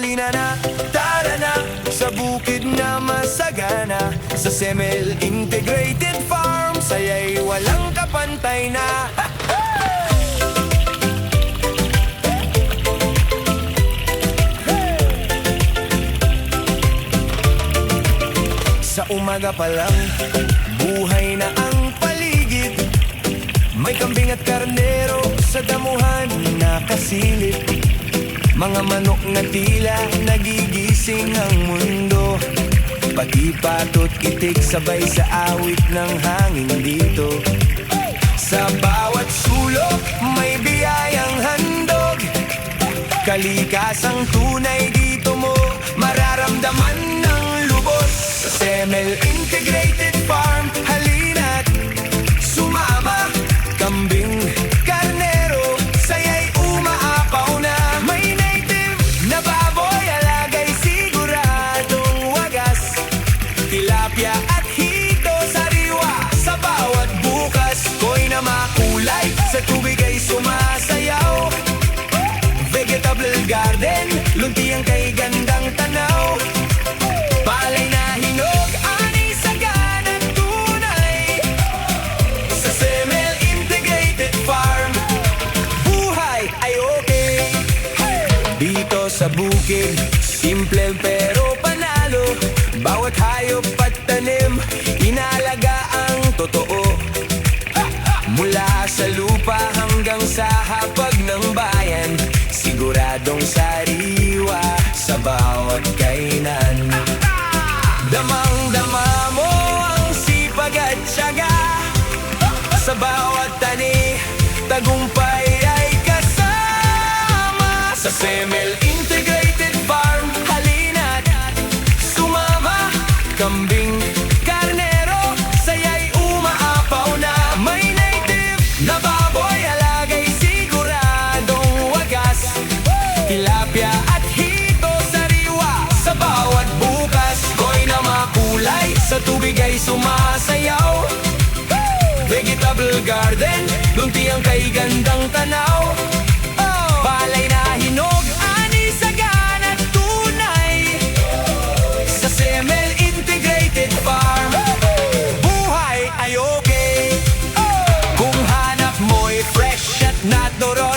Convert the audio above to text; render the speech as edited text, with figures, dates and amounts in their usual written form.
halina na, tara na, sa bukid na masagana. Sa Semel Integrated Farm, saya'y walang kapantay na. Sa umaga pa lang, buhay na ang paligid. May kambing at karnero sa damuhan nakasilip. Mga manok na tila nagigising ang mundo. Pati pato't itik sabay sa awit ng hangin dito. Sa bawat sulok may biyayang handog. Kalikasang tunay dito mo mararamdaman ng lubos. Sa Semel Integrated Farm, halina't sumama. Kambing, karnero, saya'y umaapaw na. May native na baboy, alagay siguradong wagas. Tilapia at hito, sariwa sa bawat bukas. Ko'y na makulay, sa tubig ay sumasayaw. Vegetable garden, luntiang kay gandang tanaw. Palay na hinog, ani sagana tunay. Sa Semel Integrated Farm, buhay ay okay. Dito sa bukid, simple pero panalo. Bawat hayop at tanim, inalaga ang totoo. Mula sa lupa hanggang sa hapag ng bayan, siguradong sariwa sa bawat kainan. Damang-dama mo ang sipag at tiyaga. Sa bawat tani, tagumpay ay kasama. Sa Semel Integrated Farm, halina't sumama. Kambing, karnero, saya'y umaapaw na. May native na baboy, alagay siguradong wagas. Tilapia at hito, sariwa sa bawat bukas. Ko'y na makulay, sa tubig ay sumasayaw. Vegetable garden, luntiang kay gandang tanaw. Palay na hinog, ani sagana tunay. Sa Semel Integrated Farm, buhay ay okay. Kung hanap mo'y fresh at natural,